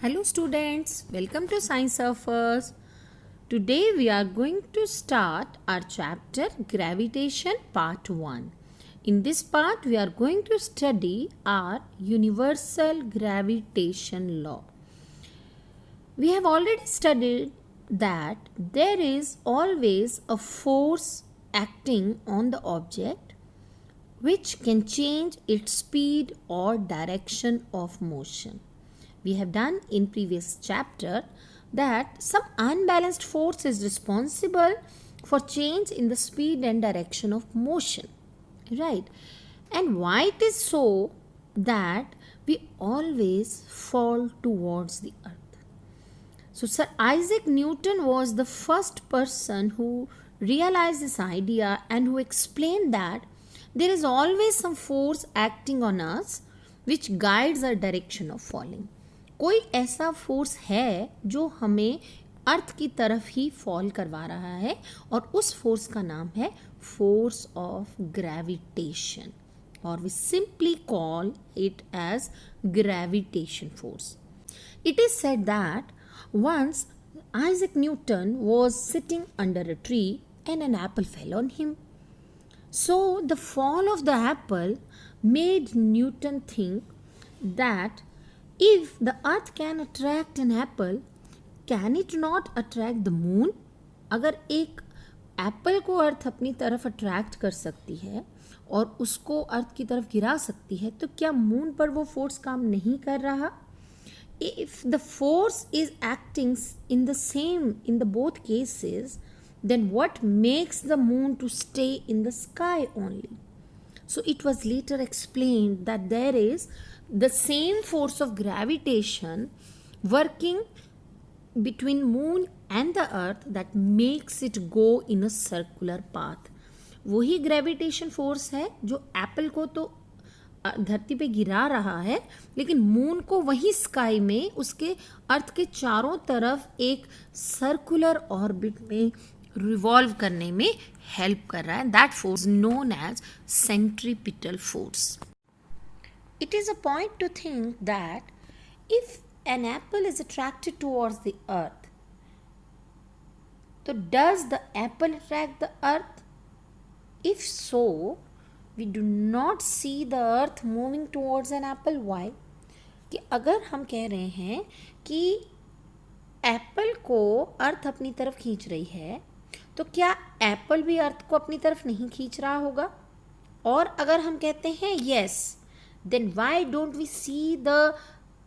Hello students, welcome to Science Surfers. Today we are going to start our chapter Gravitation Part 1. In this part we are going to study our universal gravitation law. We have already studied that there is always a force acting on the object which can change its speed or direction of motion. We have done in previous chapter that some unbalanced force is responsible for change in the speed and direction of motion, right? And why it is so that we always fall towards the earth. So Sir Isaac Newton was the first person who realized this idea and who explained that there is always some force acting on us which guides our direction of falling. कोई ऐसा force है जो हमें अर्थ की तरफ ही fall करवा रहा है और उस फोर्स का नाम है फोर्स ऑफ ग्रेविटेशन और we simply call it as gravitation force. It is said that once Isaac Newton was sitting under a tree and an apple fell on him. So the fall of the apple made Newton think that if the earth can attract an apple, can it not attract the moon? अगर एक Apple को अर्थ अपनी तरफ attract कर सकती है और उसको अर्थ की तरफ गिरा सकती है तो क्या मून पर वो फोर्स काम नहीं कर रहा? If the force is acting in the both cases, then what makes the moon to stay in the sky only? So it was later explained that there is the same force of gravitation working between moon and the earth that makes it go in a circular path. वही gravitation force है जो Apple को तो धरती पे गिरा रहा है लेकिन मून को वही स्काई में उसके अर्थ के चारों तरफ एक सर्कुलर ऑर्बिट में रिवॉल्व करने में हेल्प कर रहा है. That force known as centripetal force. It is a point to think that if an apple is attracted towards the earth, so does the apple attract the earth? If so, we do not see the earth moving towards an apple. Why? कि अगर हम कह रहे हैं कि Apple को अर्थ अपनी तरफ खींच रही है तो क्या एप्पल भी अर्थ को अपनी तरफ नहीं खींच रहा होगा? और अगर हम कहते हैं yes, then why don't we see the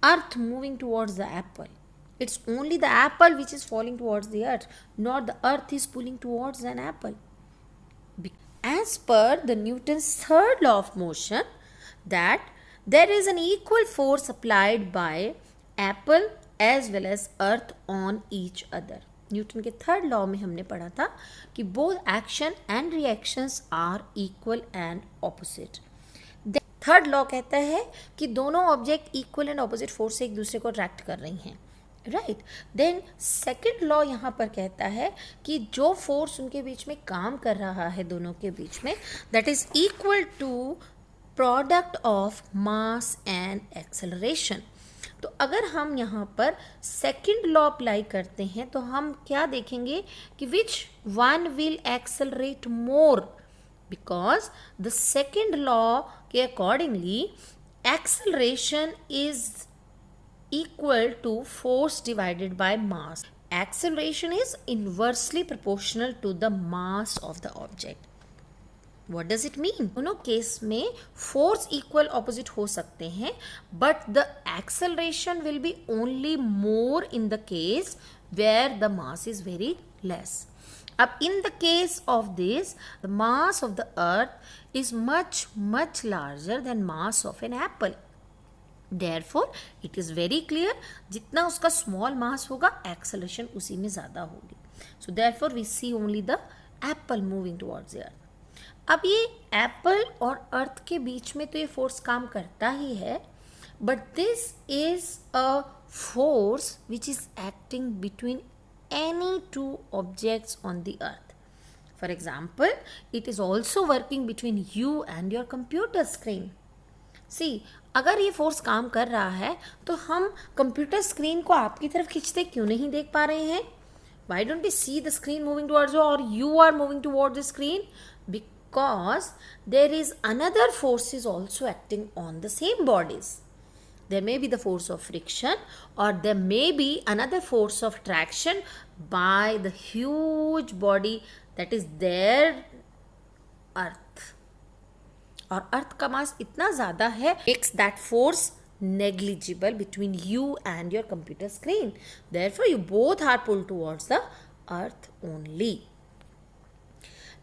earth moving towards the apple? It's only the apple which is falling towards the earth, not the earth is pulling towards an apple. As per the Newton's third law of motion, that there is an equal force applied by apple as well as earth on each other. Newton के third law में हमने पढ़ा था कि both action and reactions are equal and opposite. Third law कहता है कि दोनों object equal and opposite force से एक दूसरे को अट्रैक्ट कर रही हैं, राइट. देन सेकंड लॉ यहाँ पर कहता है कि जो फोर्स उनके बीच में काम कर रहा है दोनों के बीच में, that is equal to product of mass and acceleration. तो अगर हम यहाँ पर सेकंड लॉ अप्लाई करते हैं तो हम क्या देखेंगे कि which one will accelerate more, because the second law के accordingly acceleration is equal to force divided by mass. Acceleration is inversely proportional to the mass of the object. What does it mean? दोनों case में force equal opposite हो सकते हैं but the acceleration will be only more in the case where the mass is very less. अब in the case of this, the mass of the earth is much larger than mass of an apple. Therefore, it is very clear जितना उसका small mass होगा acceleration उसी में ज़्यादा होगी. So therefore, we see only the apple moving towards the earth. अब ये Apple और अर्थ के बीच में तो ये फोर्स काम करता ही है but this is a force which is acting between any two objects on the earth. For example, it is also working between you and your computer screen. See, अगर ये फोर्स काम कर रहा है तो हम कंप्यूटर स्क्रीन को आपकी तरफ खींचते क्यों नहीं देख पा रहे हैं? Why don't we see the screen moving towards you, or you are moving towards the screen? Because there is another force is also acting on the same bodies. There may be the force of friction, or there may be another force of traction by the huge body that is there, Earth. और अर्थ का मास इतना ज़्यादा है, makes that force negligible between you and your computer screen. Therefore, you both are pulled towards the earth only.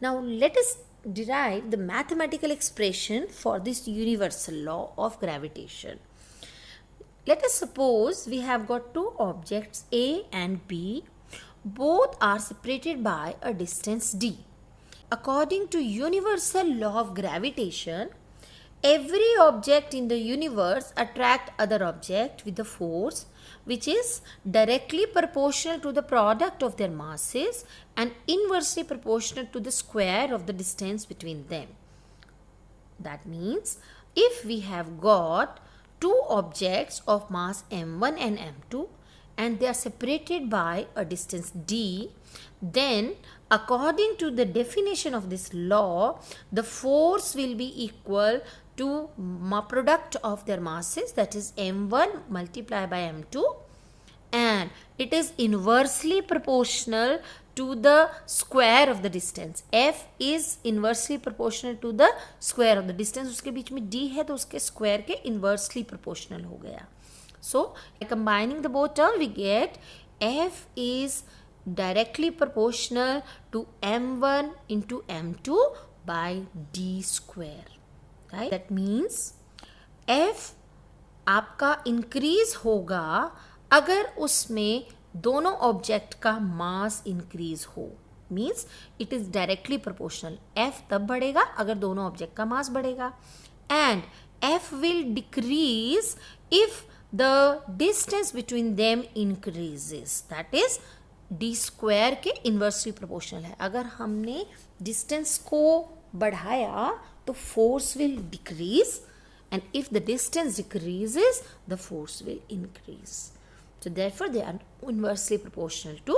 Now, let us derive the mathematical expression for this universal law of gravitation. Let us suppose we have got two objects A and B. Both are separated by a distance d. According to universal law of gravitation, every object in the universe attract other object with a force which is directly proportional to the product of their masses and inversely proportional to the square of the distance between them. That means if we have got two objects of mass m1 and m2 and they are separated by a distance d, then according to the definition of this law, the force will be equal to product of their masses, that is m1 multiplied by m2, and it is inversely proportional to the square of the distance. F is inversely proportional to the square of the distance. उसके बीच में d है तो उसके square के inversely proportional हो गया. So by combining the both terms we get F is directly proportional to m1 into m2 by d square. Right? That means F आपका increase होगा अगर उसमें दोनों ऑब्जेक्ट का मास इंक्रीज हो. Means it is directly proportional. F तब बढ़ेगा अगर दोनों ऑब्जेक्ट का मास बढ़ेगा, and F will decrease if the distance between them increases. That is d square के इन्वर्सली प्रोपोर्शनल है. अगर हमने डिस्टेंस को बढ़ाया तो force will decrease, and if the distance decreases the force will increase. So therefore they are inversely proportional to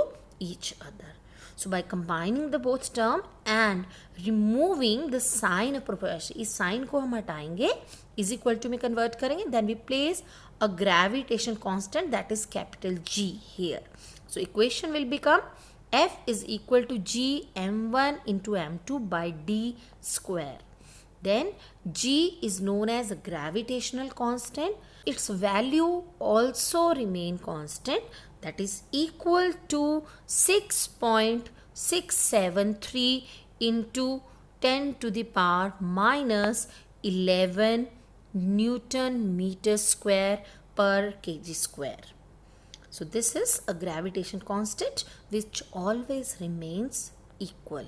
each other. So by combining the both term and removing the sign of proportion, इस sign को हम हटाएंगे, is equal to में convert करेंगे, then we place a gravitation constant that is capital G here. So equation will become F is equal to G m1 into m2 by d square. Then G is known as a gravitational constant. Its value also remain constant, that is equal to 6.673 into 10 to the power minus 11 Newton meter square per kg square. So this is a gravitation constant which always remains equal.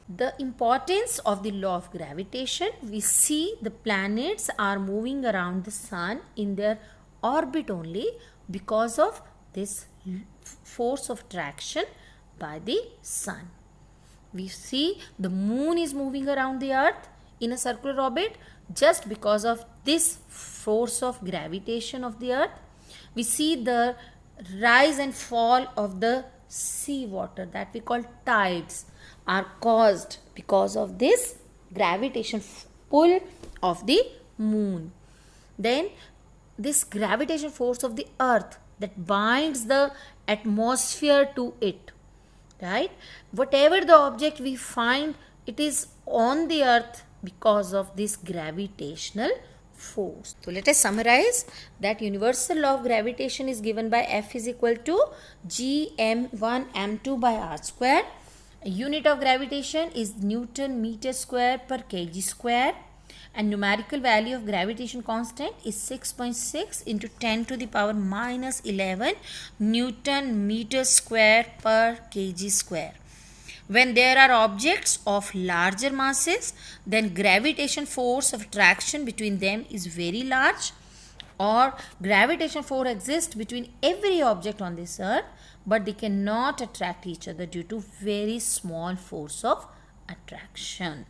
The importance of the law of gravitation, we see the planets are moving around the sun in their orbit only because of this force of traction by the sun. We see the moon is moving around the earth in a circular orbit just because of this force of gravitation of the earth. We see the rise and fall of the sea water that we call tides are caused because of this gravitation pull of the moon. Then this gravitation force of the earth that binds the atmosphere to it, right? Whatever the object we find, it is on the earth because of this gravitational force. So let us summarize that universal law of gravitation is given by F is equal to G m1 m2 by r square. A unit of gravitation is Newton meter square per kg square, and numerical value of gravitation constant is 6.6 into 10 to the power minus 11 Newton meter square per kg square. When there are objects of larger masses, then gravitation force of attraction between them is very large, or gravitation force exists between every object on this earth, but they cannot attract each other due to very small force of attraction.